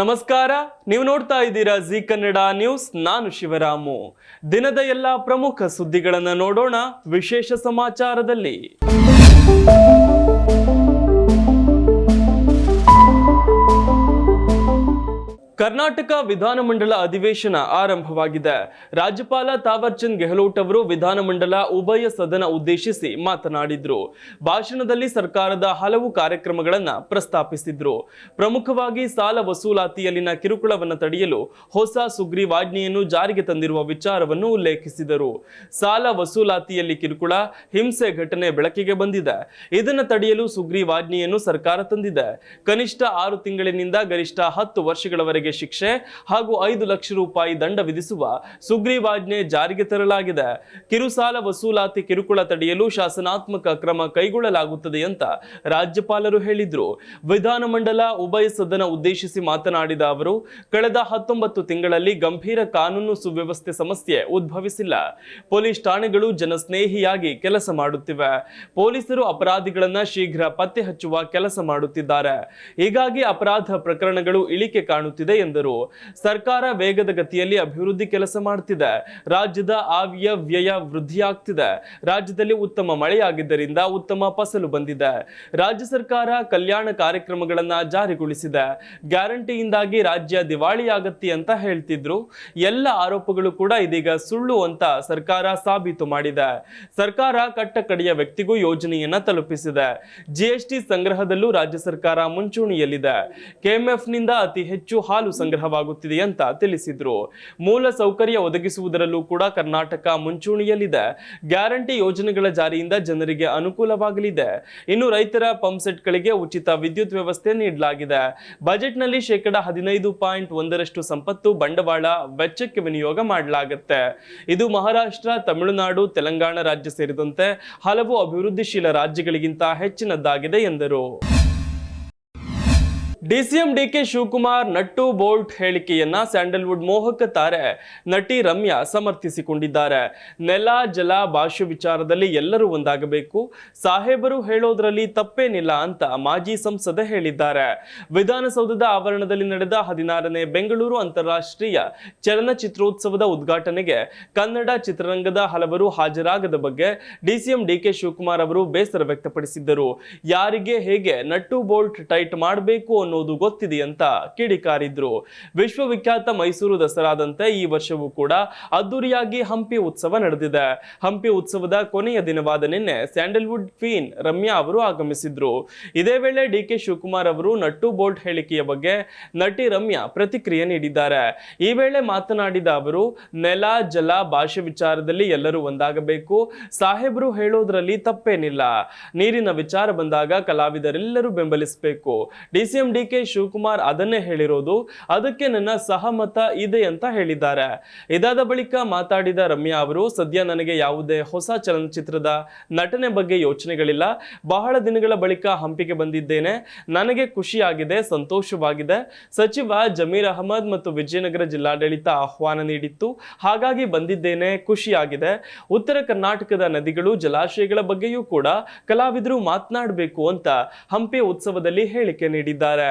ನಮಸ್ಕಾರ, ನೀವು ನೋಡ್ತಾ ಇದ್ದೀರಾ ಜಿ ಕನ್ನಡ ನ್ಯೂಸ್. ನಾನು ಶಿವರಾಮು. ದಿನದ ಎಲ್ಲ ಪ್ರಮುಖ ಸುದ್ದಿಗಳನ್ನು ನೋಡೋಣ ವಿಶೇಷ ಸಮಾಚಾರದಲ್ಲಿ. ಕರ್ನಾಟಕ ವಿಧಾನಮಂಡಲ ಅಧಿವೇಶನ ಆರಂಭವಾಗಿದೆ. ರಾಜ್ಯಪಾಲ ತಾವರ್ ಚಂದ್ ಗೆಹ್ಲೋಟ್ ಅವರು ವಿಧಾನಮಂಡಲ ಉಭಯ ಸದನ ಉದ್ದೇಶಿಸಿ ಮಾತನಾಡಿದ್ರು. ಭಾಷಣದಲ್ಲಿ ಸರ್ಕಾರದ ಹಲವು ಕಾರ್ಯಕ್ರಮಗಳನ್ನು ಪ್ರಸ್ತಾಪಿಸಿದ್ರು. ಪ್ರಮುಖವಾಗಿ ಸಾಲ ವಸೂಲಾತಿಯಲ್ಲಿನ ಕಿರುಕುಳವನ್ನು ತಡೆಯಲು ಹೊಸ ಸುಗ್ರೀವಾಜ್ಞೆಯನ್ನು ಜಾರಿಗೆ ತಂದಿರುವ ವಿಚಾರವನ್ನು ಉಲ್ಲೇಖಿಸಿದರು. ಸಾಲ ವಸೂಲಾತಿಯಲ್ಲಿ ಕಿರುಕುಳ, ಹಿಂಸೆ ಘಟನೆ ಬೆಳಕಿಗೆ ಬಂದಿದೆ. ಇದನ್ನು ತಡೆಯಲು ಸುಗ್ರೀವಾಜ್ಞೆಯನ್ನು ಸರ್ಕಾರ ತಂದಿದೆ. ಕನಿಷ್ಠ 6 ತಿಂಗಳಿನಿಂದ ಗರಿಷ್ಠ 10 ವರ್ಷಗಳವರೆಗೆ ಶಿಕ್ಷೆ ಹಾಗೂ 5 ಲಕ್ಷ ರೂಪಾಯಿ ದಂಡ ವಿಧಿಸುವ ಸುಗ್ರೀವಾಜ್ಞೆ ಜಾರಿಗೆ ತರಲಾಗಿದೆ. ಕಿರುಸಾಲ ವಸೂಲಾತಿ ಕಿರುಕುಳ ತಡೆಯಲು ಶಾಸನಾತ್ಮಕ ಕ್ರಮ ಕೈಗೊಳ್ಳಲಾಗುತ್ತದೆ ಅಂತ ರಾಜ್ಯಪಾಲರು ಹೇಳಿದ್ರು. ವಿಧಾನಮಂಡಲ ಉಭಯ ಸದನ ಉದ್ದೇಶಿಸಿ ಮಾತನಾಡಿದ ಅವರು, ಕಳೆದ 19 ತಿಂಗಳಲ್ಲಿ ಗಂಭೀರ ಕಾನೂನು ಸುವ್ಯವಸ್ಥೆ ಸಮಸ್ಯೆ ಉದ್ಭವಿಸಿಲ್ಲ. ಪೊಲೀಸ್ ಠಾಣೆಗಳು ಜನಸ್ನೇಹಿಯಾಗಿ ಕೆಲಸ ಮಾಡುತ್ತಿವೆ. ಪೊಲೀಸರು ಅಪರಾಧಿಗಳನ್ನ ಶೀಘ್ರ ಪತ್ತೆ ಹಚ್ಚುವ ಕೆಲಸ ಮಾಡುತ್ತಿದ್ದಾರೆ. ಹೀಗಾಗಿ ಅಪರಾಧ ಪ್ರಕರಣಗಳು ಇಳಿಕೆ ಕಾಣುತ್ತಿದೆ ಎಂದರು. ಸರ್ಕಾರ ವೇಗದ ಗತಿಯಲ್ಲಿ ಅಭಿವೃದ್ಧಿ ಕೆಲಸ ಮಾಡುತ್ತಿದೆ. ರಾಜ್ಯದ ಆಯ ವ್ಯಯ ವೃದ್ಧಿಯಾಗ್ತಿದೆ. ರಾಜ್ಯದಲ್ಲಿ ಉತ್ತಮ ಮಳೆಯಾಗಿದ್ದರಿಂದ ಉತ್ತಮ ಫಸಲು ಬಂದಿದೆ. ರಾಜ್ಯ ಸರ್ಕಾರ ಕಲ್ಯಾಣ ಕಾರ್ಯಕ್ರಮಗಳನ್ನ ಜಾರಿಗೊಳಿಸಿದೆ. ಗ್ಯಾರಂಟಿಯಿಂದಾಗಿ ರಾಜ್ಯ ದಿವಾಳಿಯಾಗತ್ತೆ ಅಂತ ಹೇಳ್ತಿದ್ರು. ಎಲ್ಲ ಆರೋಪಗಳು ಕೂಡ ಇದೀಗ ಸುಳ್ಳು ಅಂತ ಸರ್ಕಾರ ಸಾಬೀತು ಮಾಡಿದೆ. ಸರ್ಕಾರ ಕಟ್ಟಕಡೆಯ ವ್ಯಕ್ತಿಗೂ ಯೋಜನೆಯನ್ನ ತಲುಪಿಸಿದೆ. ಜಿಎಸ್ಟಿ ಸಂಗ್ರಹದಲ್ಲೂ ರಾಜ್ಯ ಸರ್ಕಾರ ಮುಂಚೂಣಿಯಲ್ಲಿದೆ. ಕೆಎಂಎಫ್ ನಿಂದ ಅತಿ ಹೆಚ್ಚು ಹಾಲು ಸಂಗ್ರಹವಾಗುತ್ತಿದೆ ಅಂತ ತಿಳಿಸಿದ್ರು. ಮೂಲ ಸೌಕರ್ಯ ಒದಗಿಸುವುದರಲ್ಲೂ ಕೂಡ ಕರ್ನಾಟಕ ಮುಂಚೂಣಿಯಲ್ಲಿದೆ. ಗ್ಯಾರಂಟಿ ಯೋಜನೆಗಳ ಜಾರಿಯಿಂದ ಜನರಿಗೆ ಅನುಕೂಲವಾಗಲಿದೆ. ಇನ್ನು ರೈತರ ಪಂಪ್ ಸೆಟ್ಗಳಿಗೆ ಉಚಿತ ವಿದ್ಯುತ್ ವ್ಯವಸ್ಥೆ ನೀಡಲಾಗಿದೆ. ಬಜೆಟ್ನಲ್ಲಿ 15.1% ಸಂಪತ್ತು ಬಂಡವಾಳ ವೆಚ್ಚಕ್ಕೆ ವಿನಿಯೋಗ ಮಾಡಲಾಗುತ್ತೆ. ಇದು ಮಹಾರಾಷ್ಟ್ರ, ತಮಿಳುನಾಡು, ತೆಲಂಗಾಣ ರಾಜ್ಯ ಸೇರಿದಂತೆ ಹಲವು ಅಭಿವೃದ್ಧಿಶೀಲ ರಾಜ್ಯಗಳಿಗಿಂತ ಹೆಚ್ಚಿನದ್ದಾಗಿದೆ ಎಂದರು. DCM DK Shivakumar nut bolt ಹೇಳಿಕೆಯನ್ನ ಸ್ಯಾಂಡಲ್ವುಡ್ ಮೋಹಕ ತಾರೆ ನಟಿ ರಮ್ಯಾ ಸಮರ್ಥಿಸಿಕೊಂಡಿದ್ದಾರೆ. ನೆಲ, ಜಲ, ಭಾಷೆ ವಿಚಾರದಲ್ಲಿ ಎಲ್ಲರೂ ಒಂದಾಗಬೇಕು. ಸಾಹೇಬರು ಹೇಳೋದ್ರಲ್ಲಿ ತಪ್ಪೇನಿಲ್ಲ ಅಂತ ಮಾಜಿ ಸಂಸದೆ ಹೇಳಿದ್ದಾರೆ. ವಿಧಾನಸೌಧದ ಆವರಣದಲ್ಲಿ ನಡೆದ 16ನೇ ಬೆಂಗಳೂರು ಅಂತಾರಾಷ್ಟ್ರೀಯ ಚಲನಚಿತ್ರೋತ್ಸವದ ಉದ್ಘಾಟನೆಗೆ ಕನ್ನಡ ಚಿತ್ರರಂಗದ ಹಲವರು ಹಾಜರಾಗದ ಬಗ್ಗೆ ಡಿಸಿಎಂ ಡಿಕೆ ಶಿವಕುಮಾರ್ ಅವರು ಬೇಸರ ವ್ಯಕ್ತಪಡಿಸಿದ್ದರು. ಯಾರಿಗೆ ಹೇಗೆ ನಟ್ಟು ಬೋಲ್ಟ್ ಟೈಟ್ ಮಾಡಬೇಕು ಅನ್ನೋದು ಗೊತ್ತಿದೆ ಅಂತ ಕಿಡಿಕಾರಿದ್ರು. ವಿಶ್ವವಿಖ್ಯಾತ ಮೈಸೂರು ದಸರಾದಂತೆ ಈ ವರ್ಷವೂ ಕೂಡ ಅದ್ದೂರಿಯಾಗಿ ಹಂಪಿ ಉತ್ಸವ ನಡೆದಿದೆ. ಹಂಪಿ ಉತ್ಸವದ ಕೊನೆಯ ದಿನವಾದ ನಿನ್ನೆ ಸ್ಯಾಂಡಲ್ವುಡ್ ಕ್ವೀನ್ ರಮ್ಯಾ ಅವರು ಆಗಮಿಸಿದ್ರು. ಇದೇ ವೇಳೆ ಡಿಕೆ ಶಿವಕುಮಾರ್ ಅವರು ನಟ್ಟು ಬೋಲ್ಟ್ ಹೇಳಿಕೆಯ ಬಗ್ಗೆ ನಟಿ ರಮ್ಯಾ ಪ್ರತಿಕ್ರಿಯೆ ನೀಡಿದ್ದಾರೆ. ಈ ವೇಳೆ ಮಾತನಾಡಿದ ಅವರು, ನೆಲ, ಜಲ, ಭಾಷೆ ವಿಚಾರದಲ್ಲಿ ಎಲ್ಲರೂ ಒಂದಾಗಬೇಕು. ಸಾಹೇಬರು ಹೇಳೋದ್ರಲ್ಲಿ ತಪ್ಪೇನಿಲ್ಲ. ನೀರಿನ ವಿಚಾರ ಬಂದಾಗ ಕಲಾವಿದರೆಲ್ಲರೂ ಬೆಂಬಲಿಸಬೇಕು. ಡಿಸಿಎಂ ಡಿಕೆ ಶಿವಕುಮಾರ್ ಅದನ್ನೇ ಹೇಳಿರೋದು. ಅದಕ್ಕೆ ನನ್ನ ಸಹಮತ ಇದೆ ಅಂತ ಹೇಳಿದ್ದಾರೆ. ಇದಾದ ಬಳಿಕ ಮಾತಾಡಿದ ರಮ್ಯಾ ಅವರು, ಸದ್ಯ ನನಗೆ ಯಾವುದೇ ಹೊಸ ಚಲನಚಿತ್ರದ ನಟನೆ ಬಗ್ಗೆ ಯೋಚನೆಗಳಿಲ್ಲ. ಬಹಳ ದಿನಗಳ ಬಳಿಕ ಹಂಪಿಗೆ ಬಂದಿದ್ದೇನೆ. ನನಗೆ ಖುಷಿಯಾಗಿದೆ, ಸಂತೋಷವಾಗಿದೆ. ಸಚಿವ ಜಮೀರ್ ಅಹಮದ್ ಮತ್ತು ವಿಜಯನಗರ ಜಿಲ್ಲಾಡಳಿತ ಆಹ್ವಾನ ನೀಡಿತ್ತು. ಹಾಗಾಗಿ ಬಂದಿದ್ದೇನೆ, ಖುಷಿಯಾಗಿದೆ. ಉತ್ತರ ಕರ್ನಾಟಕದ ನದಿಗಳು, ಜಲಾಶಯಗಳ ಬಗ್ಗೆಯೂ ಕೂಡ ಕಲಾವಿದರು ಮಾತನಾಡಬೇಕು ಅಂತ ಹಂಪಿ ಉತ್ಸವದಲ್ಲಿ ಹೇಳಿಕೆ ನೀಡಿದ್ದಾರೆ.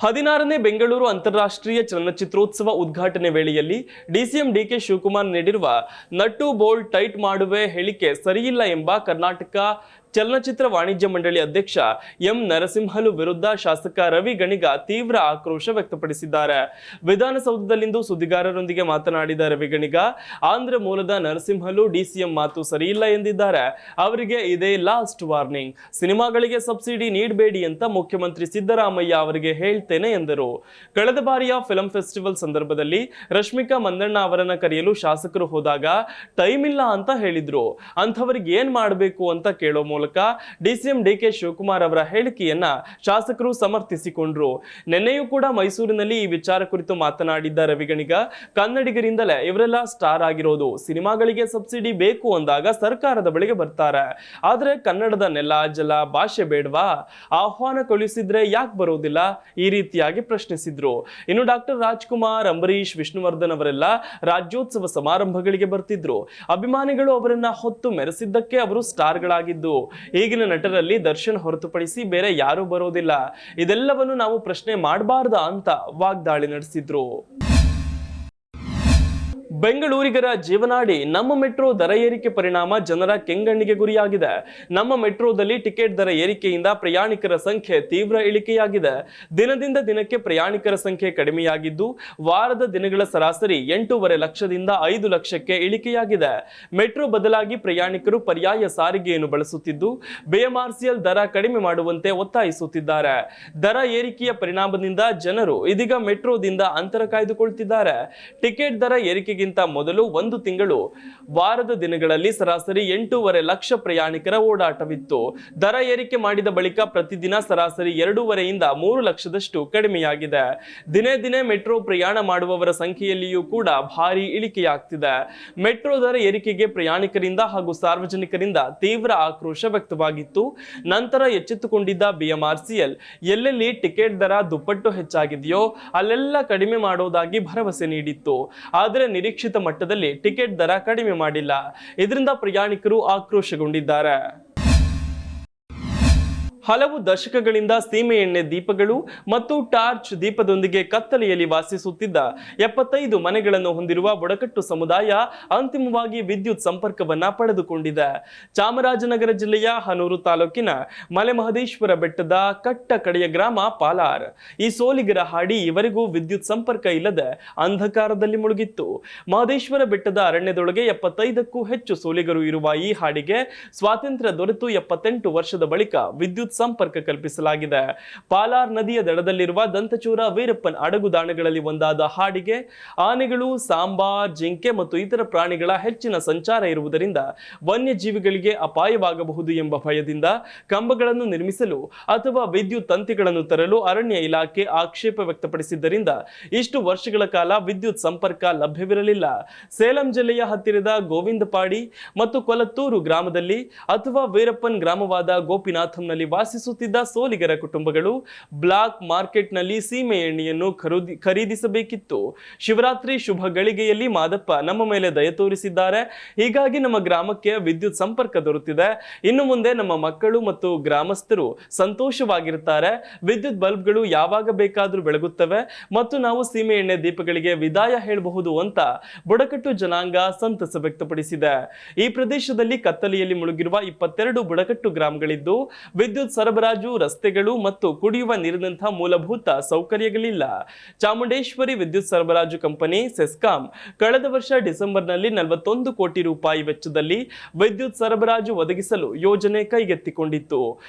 16ನೇ ಬೆಂಗಳೂರು ಅಂತಾರಾಷ್ಟ್ರೀಯ ಚಲನಚಿತ್ರೋತ್ಸವ ಉದ್ಘಾಟನೆ ವೇಳೆಯಲ್ಲಿ ಡಿಸಿಎಂ ಡಿಕೆ ಶಿವಕುಮಾರ್ ನೀಡಿರುವ ನಟ್ಟು ಬೋಲ್ಟ್ ಟೈಟ್ ಮಾಡುವೆ ಹೇಳಿಕೆ ಸರಿಯಿಲ್ಲ ಎಂಬ ಕರ್ನಾಟಕ ಚಲನಚಿತ್ರ ವಾಣಿಜ್ಯ ಮಂಡಳಿ ಅಧ್ಯಕ್ಷ ಎಂ ನರಸಿಂಹಲು ವಿರುದ್ಧ ಶಾಸಕ ರವಿ ಗಣಿಗ ತೀವ್ರ ಆಕ್ರೋಶ ವ್ಯಕ್ತಪಡಿಸಿದ್ದಾರೆ. ವಿಧಾನಸೌಧದಲ್ಲಿಂದು ಸುದ್ದಿಗಾರರೊಂದಿಗೆ ಮಾತನಾಡಿದ ರವಿ ಗಣಿಗ, ಆಂಧ್ರ ಮೂಲದ ನರಸಿಂಹಲು ಡಿಸಿಎಂ ಮಾತು ಸರಿಯಿಲ್ಲ ಎಂದಿದ್ದಾರೆ. ಅವರಿಗೆ ಇದೇ ಲಾಸ್ಟ್ ವಾರ್ನಿಂಗ್. ಸಿನಿಮಾಗಳಿಗೆ ಸಬ್ಸಿಡಿ ನೀಡಬೇಡಿ ಅಂತ ಮುಖ್ಯಮಂತ್ರಿ ಸಿದ್ದರಾಮಯ್ಯ ಅವರಿಗೆ ಹೇಳ್ತೇನೆ ಎಂದರು. ಕಳೆದ ಬಾರಿಯ ಫಿಲ್ಮ್ ಫೆಸ್ಟಿವಲ್ ಸಂದರ್ಭದಲ್ಲಿ ರಶ್ಮಿಕಾ ಮಂದಣ್ಣ ಅವರನ್ನ ಕರೆಯಲು ಶಾಸಕರು ಹೋದಾಗ ಟೈಮ್ ಇಲ್ಲ ಅಂತ ಹೇಳಿದ್ರು. ಅಂಥವರಿಗೆ ಏನ್ ಮಾಡಬೇಕು ಅಂತ ಕೇಳೋ ಮೂಲಕ ಡಿಸಿಎಂ ಡಿಕೆ ಶಿವಕುಮಾರ್ ಅವರ ಹೇಳಿಕೆಯನ್ನ ಶಾಸಕರು ಸಮರ್ಥಿಸಿಕೊಂಡ್ರು. ನಿನ್ನೆಯೂ ಕೂಡ ಮೈಸೂರಿನಲ್ಲಿ ಈ ವಿಚಾರ ಕುರಿತು ಮಾತನಾಡಿದ್ದ ರವಿಗಣಿಗ, ಕನ್ನಡಿಗರಿಂದಲೇ ಇವರೆಲ್ಲ ಸ್ಟಾರ್ ಆಗಿರೋದು. ಸಿನಿಮಾಗಳಿಗೆ ಸಬ್ಸಿಡಿ ಬೇಕು ಅಂದಾಗ ಸರ್ಕಾರದ ಬಳಿಗೆ ಬರ್ತಾರೆ. ಆದ್ರೆ ಕನ್ನಡದ ನೆಲ, ಜಲ, ಭಾಷೆ ಬೇಡವಾ? ಆಹ್ವಾನ ಕಳುಹಿಸಿದ್ರೆ ಯಾಕೆ ಬರೋದಿಲ್ಲ? ಈ ರೀತಿಯಾಗಿ ಪ್ರಶ್ನಿಸಿದ್ರು. ಇನ್ನು ಡಾಕ್ಟರ್ ರಾಜ್ಕುಮಾರ್, ಅಂಬರೀಶ್, ವಿಷ್ಣುವರ್ಧನ್ ಅವರೆಲ್ಲ ರಾಜ್ಯೋತ್ಸವ ಸಮಾರಂಭಗಳಿಗೆ ಬರ್ತಿದ್ರು. ಅಭಿಮಾನಿಗಳು ಅವರನ್ನ ಹೊತ್ತು ಮೆರೆಸಿದ್ದಕ್ಕೆ ಅವರು ಸ್ಟಾರ್ಗಳಾಗಿದ್ದು. ಈಗಿನ ನಟರಲ್ಲಿ ದರ್ಶನ್ ಹೊರತುಪಡಿಸಿ ಬೇರೆ ಯಾರೂ ಬರೋದಿಲ್ಲ, ಇದೆಲ್ಲವನ್ನು ನಾವು ಪ್ರಶ್ನೆ ಮಾಡಬಾರ್ದಾ ಅಂತ ವಾಗ್ದಾಳಿ ನಡೆಸಿದ್ರು. ಬೆಂಗಳೂರಿಗರ ಜೀವನಾಡಿ ನಮ್ಮ ಮೆಟ್ರೋ ದರ ಏರಿಕೆ ಪರಿಣಾಮ ಜನರ ಕೆಂಗಣ್ಣಿಗೆ ಗುರಿಯಾಗಿದೆ. ನಮ್ಮ ಮೆಟ್ರೋದಲ್ಲಿ ಟಿಕೆಟ್ ದರ ಏರಿಕೆಯಿಂದ ಪ್ರಯಾಣಿಕರ ಸಂಖ್ಯೆ ತೀವ್ರ ಇಳಿಕೆಯಾಗಿದೆ. ದಿನದಿಂದ ದಿನಕ್ಕೆ ಪ್ರಯಾಣಿಕರ ಸಂಖ್ಯೆ ಕಡಿಮೆಯಾಗಿದ್ದು, ವಾರದ ದಿನಗಳ ಸರಾಸರಿ 8.5 ಲಕ್ಷದಿಂದ 5 ಲಕ್ಷಕ್ಕೆ ಇಳಿಕೆಯಾಗಿದೆ. ಮೆಟ್ರೋ ಬದಲಾಗಿ ಪ್ರಯಾಣಿಕರು ಪರ್ಯಾಯ ಸಾರಿಗೆಯನ್ನು ಬಳಸುತ್ತಿದ್ದು, ಬಿಎಂಆರ್ಸಿಎಲ್ ದರ ಕಡಿಮೆ ಮಾಡುವಂತೆ ಒತ್ತಾಯಿಸುತ್ತಿದ್ದಾರೆ. ದರ ಏರಿಕೆಯ ಪರಿಣಾಮದಿಂದ ಜನರು ಇದೀಗ ಮೆಟ್ರೋದಿಂದ ಅಂತರ ಕಾಯ್ದುಕೊಳ್ತಿದ್ದಾರೆ. ಟಿಕೆಟ್ ದರ ಏರಿಕೆಗಿಂತ ಮೊದಲು 1 ತಿಂಗಳು ವಾರದ ದಿನಗಳಲ್ಲಿ ಸರಾಸರಿ 8.5 ಲಕ್ಷ ಪ್ರಯಾಣಿಕರ ಓಡಾಟವಿತ್ತು. ದರ ಏರಿಕೆ ಮಾಡಿದ ಬಳಿಕ ಪ್ರತಿದಿನ ಸರಾಸರಿ 2.5ರಿಂದ 3 ಲಕ್ಷದಷ್ಟು ಕಡಿಮೆಯಾಗಿದೆ. ದಿನೇ ದಿನೇ ಮೆಟ್ರೋ ಪ್ರಯಾಣ ಮಾಡುವವರ ಸಂಖ್ಯೆಯಲ್ಲಿಯೂ ಕೂಡ ಭಾರಿ ಇಳಿಕೆಯಾಗ್ತಿದೆ. ಮೆಟ್ರೋ ದರ ಏರಿಕೆಗೆ ಪ್ರಯಾಣಿಕರಿಂದ ಹಾಗೂ ಸಾರ್ವಜನಿಕರಿಂದ ತೀವ್ರ ಆಕ್ರೋಶ ವ್ಯಕ್ತವಾಗಿತ್ತು. ನಂತರ ಎಚ್ಚೆತ್ತುಕೊಂಡಿದ್ದ ಬಿಎಂಆರ್ಸಿಎಲ್ ಎಲ್ಲೆಲ್ಲಿ ಟಿಕೆಟ್ ದರ ದುಪ್ಪಟ್ಟು ಹೆಚ್ಚಾಗಿದೆಯೋ ಅಲ್ಲೆಲ್ಲ ಕಡಿಮೆ ಮಾಡೋದಾಗಿ ಭರವಸೆ ನೀಡಿತ್ತು. ಆದರೆ ನಿರೀಕ್ಷಿತ ಮಟ್ಟದಲ್ಲಿ ಟಿಕೆಟ್ ದರ ಕಡಿಮೆ ಮಾಡಿಲ್ಲ. ಇದರಿಂದ ಪ್ರಯಾಣಿಕರು ಆಕ್ರೋಶಗೊಂಡಿದ್ದಾರೆ. ಹಲವು ದಶಕಗಳಿಂದ ಸೀಮೆ ಎಣ್ಣೆ ದೀಪಗಳು ಮತ್ತು ಟಾರ್ಚ್ ದೀಪದೊಂದಿಗೆ ಕತ್ತಲೆಯಲ್ಲಿ ವಾಸಿಸುತ್ತಿದ್ದ 75 ಮನೆಗಳನ್ನು ಹೊಂದಿರುವ ಬುಡಕಟ್ಟು ಸಮುದಾಯ ಅಂತಿಮವಾಗಿ ವಿದ್ಯುತ್ ಸಂಪರ್ಕವನ್ನ ಪಡೆದುಕೊಂಡಿದೆ. ಚಾಮರಾಜನಗರ ಜಿಲ್ಲೆಯ ಹನೂರು ತಾಲೂಕಿನ ಮಲೆಮಹದೇಶ್ವರ ಬೆಟ್ಟದ ಕಟ್ಟ ಕಡೆಯ ಗ್ರಾಮ ಪಾಲಾರ್. ಈ ಸೋಲಿಗರ ಹಾಡಿ ಇವರಿಗೂ ವಿದ್ಯುತ್ ಸಂಪರ್ಕ ಇಲ್ಲದೆ ಅಂಧಕಾರದಲ್ಲಿ ಮುಳುಗಿತ್ತು. ಮಹದೇಶ್ವರ ಬೆಟ್ಟದ ಅರಣ್ಯದೊಳಗೆ 75ಕ್ಕೂ ಹೆಚ್ಚು ಸೋಲಿಗರು ಇರುವ ಈ ಹಾಡಿಗೆ ಸ್ವಾತಂತ್ರ್ಯ ದೊರೆತು 78 ವರ್ಷದ ಬಳಿಕ ವಿದ್ಯುತ್ ಸಂಪರ್ಕ ಕಲ್ಪಿಸಲಾಗಿದೆ. ಪಾಲಾರ್ ನದಿಯ ದಡದಲ್ಲಿರುವ ದಂತಚೂರ ವೀರಪ್ಪನ್ ಅಡಗುದಾಣಗಳಲ್ಲಿ ಒಂದಾದ ಹಾಡಿಗೆ ಆನೆಗಳು, ಸಾಂಬಾರ್, ಜಿಂಕೆ ಮತ್ತು ಇತರ ಪ್ರಾಣಿಗಳ ಹೆಚ್ಚಿನ ಸಂಚಾರ ಇರುವುದರಿಂದ ವನ್ಯಜೀವಿಗಳಿಗೆ ಅಪಾಯವಾಗಬಹುದು ಎಂಬ ಭಯದಿಂದ ಕಂಬಗಳನ್ನು ನಿರ್ಮಿಸಲು ಅಥವಾ ವಿದ್ಯುತ್ ತಂತಿಗಳನ್ನು ತರಲು ಅರಣ್ಯ ಇಲಾಖೆ ಆಕ್ಷೇಪ ವ್ಯಕ್ತಪಡಿಸಿದ್ದರಿಂದ ಇಷ್ಟು ವರ್ಷಗಳ ಕಾಲ ವಿದ್ಯುತ್ ಸಂಪರ್ಕ ಲಭ್ಯವಿರಲಿಲ್ಲ. ಸೇಲಂ ಜಿಲ್ಲೆಯ ಹತ್ತಿರದ ಗೋವಿಂದಪಾಡಿ ಮತ್ತು ಕೊಲತ್ತೂರು ಗ್ರಾಮದಲ್ಲಿ ಅಥವಾ ವೀರಪ್ಪನ್ ಗ್ರಾಮವಾದ ಗೋಪಿನಾಥಂನಲ್ಲಿ ವಾಸಿಸುತ್ತಿದ್ದ ಸೋಲಿಗರ ಕುಟುಂಬಗಳು ಬ್ಲಾಕ್ ಮಾರ್ಕೆಟ್ನಲ್ಲಿ ಸೀಮೆ ಎಣ್ಣೆಯನ್ನು ಖರೀದಿಸಬೇಕಿತ್ತು. ಶಿವರಾತ್ರಿ ಶುಭ ಗಳಿಗೆಯಲ್ಲಿ ಮಾದಪ್ಪ ನಮ್ಮ ಮೇಲೆ ದಯ ತೋರಿಸಿದ್ದಾರೆ. ಹೀಗಾಗಿ ನಮ್ಮ ಗ್ರಾಮಕ್ಕೆ ವಿದ್ಯುತ್ ಸಂಪರ್ಕ ದೊರೆತಿದೆ. ಇನ್ನು ಮುಂದೆ ನಮ್ಮ ಮಕ್ಕಳು ಮತ್ತು ಗ್ರಾಮಸ್ಥರು ಸಂತೋಷವಾಗಿರುತ್ತಾರೆ. ವಿದ್ಯುತ್ ಬಲ್ಬ್ಗಳು ಯಾವಾಗ ಬೇಕಾದರೂ ಬೆಳಗುತ್ತವೆ ಮತ್ತು ನಾವು ಸೀಮೆ ಎಣ್ಣೆ ದೀಪಗಳಿಗೆ ವಿದಾಯ ಹೇಳಬಹುದು ಅಂತ ಬುಡಕಟ್ಟು ಜನಾಂಗ ಸಂತಸ ವ್ಯಕ್ತಪಡಿಸಿದೆ. ಈ ಪ್ರದೇಶದಲ್ಲಿ ಕತ್ತಲೆಯಲ್ಲಿ ಮುಳುಗಿರುವ 22 ಬುಡಕಟ್ಟು ಗ್ರಾಮಗಳಿದ್ದು ವಿದ್ಯುತ್ ಸರಬರಾಜು, ರಸ್ತೆಗಳು ಮತ್ತು ಕುಡಿಯುವ ನೀರಿನಂತಹ ಮೂಲಭೂತ ಸೌಕರ್ಯಗಳಿಲ್ಲ. ಚಾಮುಂಡೇಶ್ವರಿ ವಿದ್ಯುತ್ ಸರಬರಾಜು ಕಂಪನಿ ಸೆಸ್ಕಾಂ ಕಳೆದ ವರ್ಷ ಡಿಸೆಂಬರ್ನಲ್ಲಿ 41 ಕೋಟಿ ರೂಪಾಯಿ ವೆಚ್ಚದಲ್ಲಿ ವಿದ್ಯುತ್ ಸರಬರಾಜು ಒದಗಿಸಲು ಯೋಜನೆ ಕೈಗೆತ್ತಿಕೊಂಡಿತ್ತು.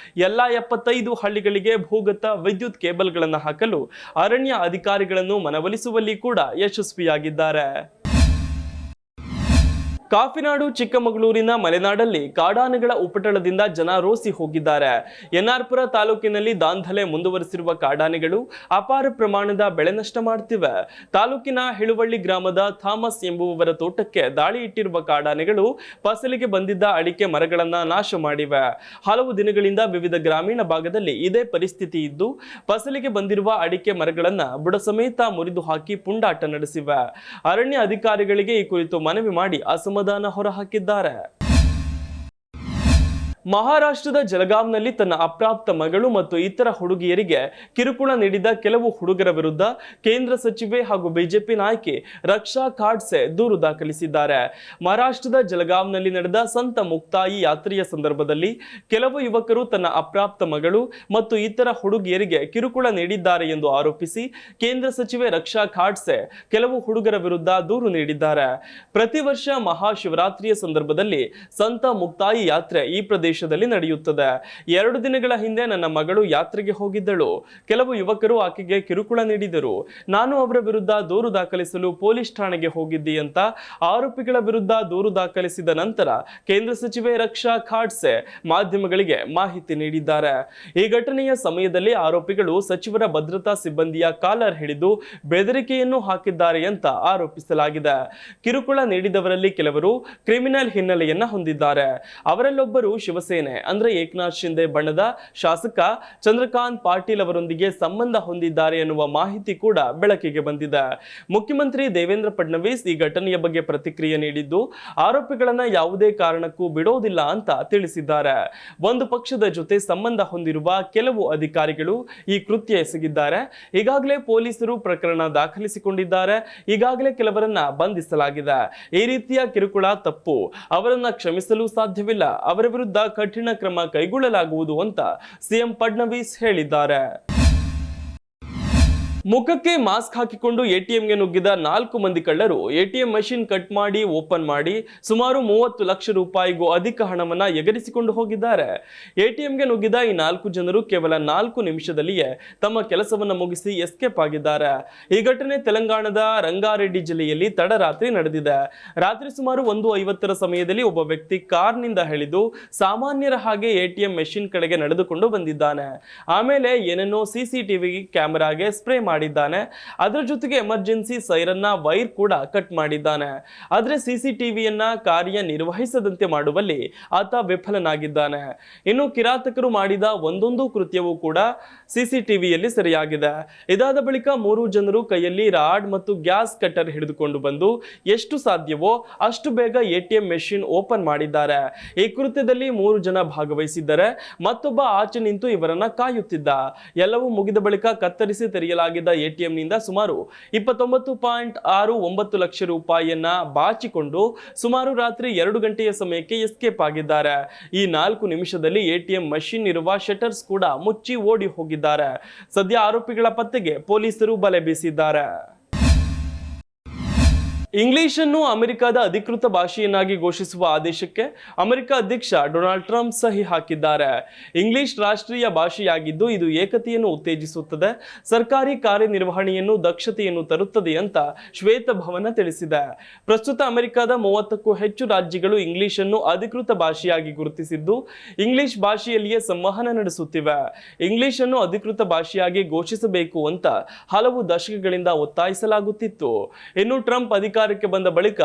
ಎಲ್ಲಾ 75 ಹಳ್ಳಿಗಳಿಗೆ ಭೂಗತ ವಿದ್ಯುತ್ ಕೇಬಲ್ಗಳನ್ನು ಹಾಕಲು ಅರಣ್ಯ ಅಧಿಕಾರಿಗಳನ್ನು ಮನವೊಲಿಸುವಲ್ಲಿ ಕೂಡ ಯಶಸ್ವಿಯಾಗಿದ್ದಾರೆ. ಕಾಫಿನಾಡು ಚಿಕ್ಕಮಗಳೂರಿನ ಮಲೆನಾಡಲ್ಲಿ ಕಾಡಾನೆಗಳ ಉಪಟಳದಿಂದ ಜನ ರೋಸಿ ಹೋಗಿದ್ದಾರೆ. ಎನ್ಆರ್ಪುರ ತಾಲೂಕಿನಲ್ಲಿ ದಾಂಧಲೆ ಮುಂದುವರೆಸಿರುವ ಕಾಡಾನೆಗಳು ಅಪಾರ ಪ್ರಮಾಣದ ಬೆಳೆ ನಷ್ಟ ಮಾಡುತ್ತಿವೆ. ತಾಲೂಕಿನ ಹಿಳುವಳ್ಳಿ ಗ್ರಾಮದ ಥಾಮಸ್ ಎಂಬುವವರ ತೋಟಕ್ಕೆ ದಾಳಿ ಇಟ್ಟಿರುವ ಕಾಡಾನೆಗಳು ಫಸಲಿಗೆ ಬಂದಿದ್ದ ಅಡಿಕೆ ಮರಗಳನ್ನ ನಾಶ ಮಾಡಿವೆ. ಹಲವು ದಿನಗಳಿಂದ ವಿವಿಧ ಗ್ರಾಮೀಣ ಭಾಗದಲ್ಲಿ ಇದೇ ಪರಿಸ್ಥಿತಿ ಇದ್ದು, ಫಸಲಿಗೆ ಬಂದಿರುವ ಅಡಿಕೆ ಮರಗಳನ್ನ ಬುಡ ಸಮೇತ ಮುರಿದು ಹಾಕಿ ಪುಂಡಾಟ ನಡೆಸಿವೆ. ಅರಣ್ಯ ಅಧಿಕಾರಿಗಳಿಗೆ ಈ ಕುರಿತು ಮನವಿ ಮಾಡಿ ಅಸಮಾಧಾನ ಹೊರಹಾಕಿದ್ದಾರೆ. ಮಹಾರಾಷ್ಟ್ರದ ಜಲಗಾಂವ್ನಲ್ಲಿ ತನ್ನ ಅಪ್ರಾಪ್ತ ಮಗಳು ಮತ್ತು ಇತರ ಹುಡುಗಿಯರಿಗೆ ಕಿರುಕುಳ ನೀಡಿದ ಕೆಲವು ಹುಡುಗರ ವಿರುದ್ಧ ಕೇಂದ್ರ ಸಚಿವೆ ಹಾಗೂ ಬಿಜೆಪಿ ನಾಯಕಿ ರಕ್ಷಾ ಖಾಡ್ಸೆ ದೂರು ದಾಖಲಿಸಿದ್ದಾರೆ. ಮಹಾರಾಷ್ಟ್ರದ ಜಲಗಾಂವ್ನಲ್ಲಿ ನಡೆದ ಸಂತ ಮುಕ್ತಾಯಿ ಯಾತ್ರೆಯ ಸಂದರ್ಭದಲ್ಲಿ ಕೆಲವು ಯುವಕರು ತನ್ನ ಅಪ್ರಾಪ್ತ ಮಗಳು ಮತ್ತು ಇತರ ಹುಡುಗಿಯರಿಗೆ ಕಿರುಕುಳ ನೀಡಿದ್ದಾರೆ ಎಂದು ಆರೋಪಿಸಿ ಕೇಂದ್ರ ಸಚಿವೆ ರಕ್ಷಾ ಖಾಡ್ಸೆ ಕೆಲವು ಹುಡುಗರ ವಿರುದ್ಧ ದೂರು ನೀಡಿದ್ದಾರೆ. ಪ್ರತಿ ವರ್ಷ ಮಹಾಶಿವರಾತ್ರಿಯ ಸಂದರ್ಭದಲ್ಲಿ ಸಂತ ಮುಕ್ತಾಯಿ ಯಾತ್ರೆ ಈ ಪ್ರದೇಶದಲ್ಲಿ ನಡೆಯುತ್ತದೆ. 2 ದಿನಗಳ ಹಿಂದೆ ನನ್ನ ಮಗಳು ಯಾತ್ರೆಗೆ ಹೋಗಿದ್ದಳು. ಕೆಲವು ಯುವಕರು ಆಕೆಗೆ ಕಿರುಕುಳ ನೀಡಿದರು. ನಾನು ಅವರ ವಿರುದ್ಧ ದೂರು ದಾಖಲಿಸಲು ಪೊಲೀಸ್ ಠಾಣೆಗೆ ಹೋಗಿದ್ದೆ ಅಂತ ಆರೋಪಿಗಳ ವಿರುದ್ಧ ದೂರು ದಾಖಲಿಸಿದ ನಂತರ ಕೇಂದ್ರ ಸಚಿವೆ ರಕ್ಷಾ ಖಾಡ್ಸೆ ಮಾಧ್ಯಮಗಳಿಗೆ ಮಾಹಿತಿ ನೀಡಿದ್ದಾರೆ. ಈ ಘಟನೆಯ ಸಮಯದಲ್ಲಿ ಆರೋಪಿಗಳು ಸಚಿವರ ಭದ್ರತಾ ಸಿಬ್ಬಂದಿಯ ಕಾಲರ್ ಹಿಡಿದು ಬೆದರಿಕೆಯನ್ನು ಹಾಕಿದ್ದಾರೆ ಅಂತ ಆರೋಪಿಸಲಾಗಿದೆ. ಕಿರುಕುಳ ನೀಡಿದವರಲ್ಲಿ ಕೆಲವರು ಕ್ರಿಮಿನಲ್ ಹಿನ್ನೆಲೆಯನ್ನ ಹೊಂದಿದ್ದಾರೆ. ಅವರಲ್ಲೊಬ್ಬರು ಶಿವಸೇನೆ ಶಿವಸೇನೆ ಅಂದ್ರೆ ಏಕನಾಥ್ ಶಿಂದೆ ಬಣದ ಶಾಸಕ ಚಂದ್ರಕಾಂತ್ ಪಾಟೀಲ್ ಅವರೊಂದಿಗೆ ಸಂಬಂಧ ಹೊಂದಿದ್ದಾರೆ ಎನ್ನುವ ಮಾಹಿತಿ ಕೂಡ ಬೆಳಕಿಗೆ ಬಂದಿದೆ. ಮುಖ್ಯಮಂತ್ರಿ ದೇವೇಂದ್ರ ಫಡ್ನವೀಸ್ ಈ ಘಟನೆಯ ಬಗ್ಗೆ ಪ್ರತಿಕ್ರಿಯೆ ನೀಡಿದ್ದು, ಆರೋಪಿಗಳನ್ನ ಯಾವುದೇ ಕಾರಣಕ್ಕೂ ಬಿಡೋದಿಲ್ಲ ಅಂತ ತಿಳಿಸಿದ್ದಾರೆ. ಒಂದು ಪಕ್ಷದ ಜೊತೆ ಸಂಬಂಧ ಹೊಂದಿರುವ ಕೆಲವು ಅಧಿಕಾರಿಗಳು ಈ ಕೃತ್ಯ ಎಸಗಿದ್ದಾರೆ. ಈಗಾಗಲೇ ಪೊಲೀಸರು ಪ್ರಕರಣ ದಾಖಲಿಸಿಕೊಂಡಿದ್ದಾರೆ. ಈಗಾಗಲೇ ಕೆಲವರನ್ನ ಬಂಧಿಸಲಾಗಿದೆ. ಈ ರೀತಿಯ ಕಿರುಕುಳ ತಪ್ಪು, ಅವರನ್ನ ಕ್ಷಮಿಸಲು ಸಾಧ್ಯವಿಲ್ಲ. ಅವರ ವಿರುದ್ಧ ಕಠಿಣ ಕ್ರಮ ಕೈಗೊಳ್ಳಲಾಗುವುದು ಅಂತ ಸಿಎಂ ಫಡ್ನವೀಸ್ ಹೇಳಿದ್ದಾರೆ. ಮುಖಕ್ಕೆ ಮಾಸ್ಕ್ ಹಾಕಿಕೊಂಡು ಎಟಿಎಂಗೆ ನುಗ್ಗಿದ 4 ಮಂದಿ ಕಳ್ಳರು ಎಟಿಎಂ ಮಷಿನ್ ಕಟ್ ಮಾಡಿ ಓಪನ್ ಮಾಡಿ ಸುಮಾರು 30 ಲಕ್ಷ ರೂಪಾಯಿಗೂ ಅಧಿಕ ಹಣವನ್ನ ಎಗರಿಸಿಕೊಂಡು ಹೋಗಿದ್ದಾರೆ. ಎಟಿಎಂಗೆ ನುಗ್ಗಿದ ಈ 4 ಜನರು ಕೇವಲ 4 ನಿಮಿಷದಲ್ಲಿಯೇ ತಮ್ಮ ಕೆಲಸವನ್ನ ಮುಗಿಸಿ ಎಸ್ಕೇಪ್ ಆಗಿದ್ದಾರೆ. ಈ ಘಟನೆ ತೆಲಂಗಾಣದ ರಂಗಾರೆಡ್ಡಿ ಜಿಲ್ಲೆಯಲ್ಲಿ ತಡರಾತ್ರಿ ನಡೆದಿದೆ. ರಾತ್ರಿ ಸುಮಾರು 1:50 ಸಮಯದಲ್ಲಿ ಒಬ್ಬ ವ್ಯಕ್ತಿ ಕಾರ್ನಿಂದ ಇಳಿದು ಸಾಮಾನ್ಯರ ಹಾಗೆ ಎಟಿಎಂ ಮೆಷಿನ್ ಕಡೆಗೆ ನಡೆದುಕೊಂಡು ಬಂದಿದ್ದಾನೆ. ಆಮೇಲೆ ಏನೇನೋ ಸಿಸಿಟಿವಿ ಕ್ಯಾಮೆರಾಗೆ ಸ್ಪ್ರೇ ಮಾಡಿದ್ದಾನೆ. ಅದರ ಜೊತೆಗೆ ಎಮರ್ಜೆನ್ಸಿ ಸೈರನ್ನ ವೈರ್ ಕೂಡ ಕಟ್ ಮಾಡಿದ್ದಾನೆ. ಆದರೆ ಸಿಸಿಟಿವಿಯನ್ನ ಕಾರ್ಯನಿರ್ವಹಿಸದಂತೆ ಮಾಡುವಲ್ಲಿ ಆತ ವಿಫಲನಾಗಿದ್ದಾನೆ. ಇನ್ನು ಕಿರಾತಕರು ಮಾಡಿದ ಒಂದೊಂದು ಕೃತ್ಯವೂ ಕೂಡ ಸಿಸಿಟಿವಿಯಲ್ಲಿ ಸೆರೆಯಾಗಿದೆ. ಇದಾದ ಬಳಿಕ 3 ಜನರು ಕೈಯಲ್ಲಿ ರಾಡ್ ಮತ್ತು ಗ್ಯಾಸ್ ಕಟ್ಟರ್ ಹಿಡಿದುಕೊಂಡು ಬಂದು ಎಷ್ಟು ಸಾಧ್ಯವೋ ಅಷ್ಟು ಬೇಗ ಎಟಿಎಂ ಮೆಷಿನ್ ಓಪನ್ ಮಾಡಿದ್ದಾರೆ. ಈ ಕೃತ್ಯದಲ್ಲಿ 3 ಜನ ಭಾಗವಹಿಸಿದ್ದರೆ ಮತ್ತೊಬ್ಬ ಆಚೆ ನಿಂತು ಇವರನ್ನ ಕಾಯುತ್ತಿದ್ದ. ಎಲ್ಲವೂ ಮುಗಿದ ಬಳಿಕ ಕತ್ತರಿಸಿ ತೆರೆಯಲಾಗಿದ್ದ ಎಟಿಎಂ ನಿಂದ ಸುಮಾರು 29.69 ಲಕ್ಷ ರೂಪಾಯಿಯನ್ನ ಬಾಚಿಕೊಂಡು ಸುಮಾರು ರಾತ್ರಿ 2 ಗಂಟೆಯ ಸಮಯಕ್ಕೆ ಎಸ್ಕೇಪ್ ಆಗಿದ್ದಾರೆ. ಈ 4 ನಿಮಿಷದಲ್ಲಿ ಎಟಿಎಂ ಮಷಿನ್ ಇರುವ ಶಟರ್ಸ್ ಕೂಡ ಮುಚ್ಚಿ ಓಡಿ ಹೋಗಿದ್ದಾರೆ. ಸದ್ಯ ಆರೋಪಿಗಳ ಪತ್ತೆಗೆ ಪೊಲೀಸರು ಬಲೆ ಬೀಸಿದ್ದಾರೆ. ಇಂಗ್ಲಿಷ್ ಅನ್ನು ಅಮೆರಿಕದ ಅಧಿಕೃತ ಭಾಷೆಯನ್ನಾಗಿ ಘೋಷಿಸುವ ಆದೇಶಕ್ಕೆ ಅಮೆರಿಕ ಅಧ್ಯಕ್ಷ ಡೊನಾಲ್ಡ್ ಟ್ರಂಪ್ ಸಹಿ ಹಾಕಿದ್ದಾರೆ. ಇಂಗ್ಲಿಷ್ ರಾಷ್ಟ್ರೀಯ ಭಾಷೆಯಾಗಿದ್ದು ಇದು ಏಕತೆಯನ್ನು ಉತ್ತೇಜಿಸುತ್ತದೆ, ಸರ್ಕಾರಿ ಕಾರ್ಯನಿರ್ವಹಣೆಯನ್ನು ದಕ್ಷತೆಯನ್ನು ತರುತ್ತದೆ ಅಂತ ಶ್ವೇತಭವನ ತಿಳಿಸಿದೆ. ಪ್ರಸ್ತುತ ಅಮೆರಿಕದ 30ಕ್ಕೂ ಹೆಚ್ಚು ರಾಜ್ಯಗಳು ಇಂಗ್ಲಿಷ್ ಅನ್ನು ಅಧಿಕೃತ ಭಾಷೆಯಾಗಿ ಗುರುತಿಸಿದ್ದು ಇಂಗ್ಲಿಷ್ ಭಾಷೆಯಲ್ಲಿಯೇ ಸಂವಹನ ನಡೆಸುತ್ತಿವೆ. ಇಂಗ್ಲಿಷ್ ಅನ್ನು ಅಧಿಕೃತ ಭಾಷೆಯಾಗಿ ಘೋಷಿಸಬೇಕು ಅಂತ ಹಲವು ದಶಕಗಳಿಂದ ಒತ್ತಾಯಿಸಲಾಗುತ್ತಿತ್ತು. ಇನ್ನು ಟ್ರಂಪ್ ಅಧಿಕಾರಕ್ಕೆ ಬಂದ ಬಳಿಕ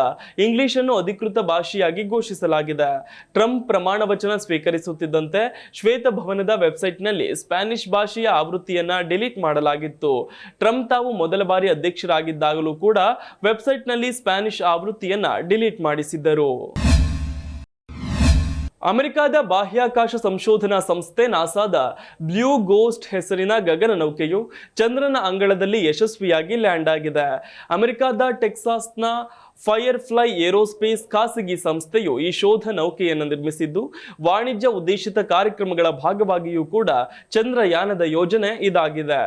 ಇಂಗ್ಲಿಷ್ ಅನ್ನು ಅಧಿಕೃತ ಭಾಷೆಯಾಗಿ ಘೋಷಿಸಲಾಗಿದೆ. ಟ್ರಂಪ್ ಪ್ರಮಾಣ ವಚನ ಸ್ವೀಕರಿಸುತ್ತಿದ್ದಂತೆ ಶ್ವೇತಭವನದ ವೆಬ್ಸೈಟ್ನಲ್ಲಿ ಸ್ಪ್ಯಾನಿಷ್ ಭಾಷೆಯ ಆವೃತ್ತಿಯನ್ನ ಡಿಲೀಟ್ ಮಾಡಲಾಗಿತ್ತು. ಟ್ರಂಪ್ ತಾವು ಮೊದಲ ಬಾರಿ ಅಧ್ಯಕ್ಷರಾಗಿದ್ದಾಗಲೂ ಕೂಡ ವೆಬ್ಸೈಟ್ನಲ್ಲಿ ಸ್ಪ್ಯಾನಿಷ್ ಆವೃತ್ತಿಯನ್ನ ಡಿಲೀಟ್ ಮಾಡಿಸಿದ್ದರು. ಅಮೆರಿಕದ ಬಾಹ್ಯಾಕಾಶ ಸಂಶೋಧನಾ ಸಂಸ್ಥೆ ನಾಸಾದ ಬ್ಲೂ ಗೋಸ್ಟ್ ಹೆಸರಿನ ಗಗನನೌಕೆಯು ಚಂದ್ರನ ಅಂಗಳದಲ್ಲಿ ಯಶಸ್ವಿಯಾಗಿ ಲ್ಯಾಂಡ್ ಆಗಿದೆ. ಅಮೆರಿಕದ ಟೆಕ್ಸಾಸ್ನ ಫೈರ್ಫ್ಲೈ ಏರೋಸ್ಪೇಸ್ ಖಾಸಗಿ ಸಂಸ್ಥೆಯು ಈ ಶೋಧ ನೌಕೆಯನ್ನು ನಿರ್ಮಿಸಿದ್ದು ವಾಣಿಜ್ಯ ಉದ್ದೇಶಿತ ಕಾರ್ಯಕ್ರಮಗಳ ಭಾಗವಾಗಿಯೂ ಕೂಡ ಚಂದ್ರಯಾನದ ಯೋಜನೆ ಇದಾಗಿದೆ.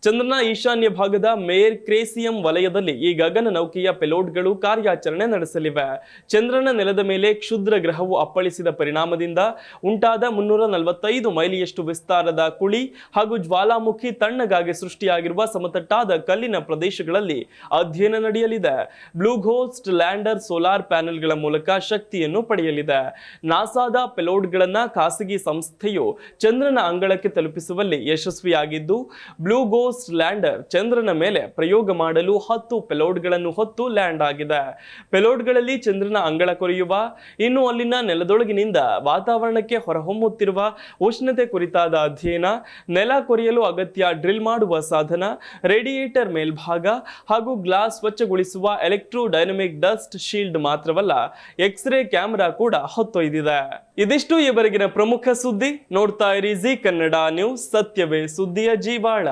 ಚಂದ್ರನ ಈಶಾನ್ಯ ಭಾಗದ ಮೇರ್ ಕ್ರೇಸಿಯಂ ವಲಯದಲ್ಲಿ ಈ ಗಗನ ನೌಕೆಯ ಪೆಲೋಟ್ಗಳು ಕಾರ್ಯಾಚರಣೆ ನಡೆಸಲಿವೆ. ಚಂದ್ರನ ನೆಲದ ಮೇಲೆ ಕ್ಷುದ್ರ ಗ್ರಹವು ಅಪ್ಪಳಿಸಿದ ಪರಿಣಾಮದಿಂದ ಉಂಟಾದ 345 ಮೈಲಿಯಷ್ಟು ವಿಸ್ತಾರದ ಕುಳಿ ಹಾಗೂ ಜ್ವಾಲಾಮುಖಿ ತಣ್ಣಗಾಗಿ ಸೃಷ್ಟಿಯಾಗಿರುವ ಸಮತಟ್ಟಾದ ಕಲ್ಲಿನ ಪ್ರದೇಶಗಳಲ್ಲಿ ಅಧ್ಯಯನ ನಡೆಯಲಿದೆ. ಬ್ಲೂ ಗೋಸ್ಟ್ ಲ್ಯಾಂಡರ್ ಸೋಲಾರ್ ಪ್ಯಾನೆಲ್ಗಳ ಮೂಲಕ ಶಕ್ತಿಯನ್ನು ಪಡೆಯಲಿದೆ. ನಾಸಾದ ಪೆಲೋಟ್ಗಳನ್ನ ಖಾಸಗಿ ಸಂಸ್ಥೆಯು ಚಂದ್ರನ ಅಂಗಳಕ್ಕೆ ತಲುಪಿಸುವಲ್ಲಿ ಯಶಸ್ವಿಯಾಗಿದ್ದು ಬ್ಲೂ ಗೋಸ್ಟ್ ಲ್ಯಾಂಡರ್ ಚಂದ್ರನ ಮೇಲೆ ಪ್ರಯೋಗ ಮಾಡಲು 10 ಪೆಲೋಟ್ಗಳನ್ನು ಹೊತ್ತು ಲ್ಯಾಂಡ್ ಆಗಿದೆ. ಪೆಲೋಟ್ಗಳಲ್ಲಿ ಚಂದ್ರನ ಅಂಗಳ ಕೊರೆಯುವ, ಇನ್ನು ಅಲ್ಲಿನ ನೆಲದೊಳಗಿನಿಂದ ವಾತಾವರಣಕ್ಕೆ ಹೊರಹೊಮ್ಮುತ್ತಿರುವ ಉಷ್ಣತೆ ಕುರಿತಾದ ಅಧ್ಯಯನ, ನೆಲ ಕೊರೆಯಲು ಅಗತ್ಯ ಡ್ರಿಲ್ ಮಾಡುವ ಸಾಧನ, ರೇಡಿಯೇಟರ್ ಮೇಲ್ಭಾಗ ಹಾಗೂ ಗ್ಲಾಸ್ ಸ್ವಚ್ಛಗೊಳಿಸುವ ಎಲೆಕ್ಟ್ರೋಡೈನಮಿಕ್ ಡಸ್ಟ್ ಶೀಲ್ಡ್ ಮಾತ್ರವಲ್ಲ, ಎಕ್ಸ್ರೇ ಕ್ಯಾಮೆರಾ ಕೂಡ ಹೊತ್ತೊಯ್ದಿದೆ. ಇದಿಷ್ಟು ಈವರೆಗಿನ ಪ್ರಮುಖ ಸುದ್ದಿ. ನೋಡ್ತಾ ಇರಿ ಜಿ ಕನ್ನಡ ನ್ಯೂಸ್, ಸತ್ಯವೇ ಸುದ್ದಿಯ ಜೀವಾಳ.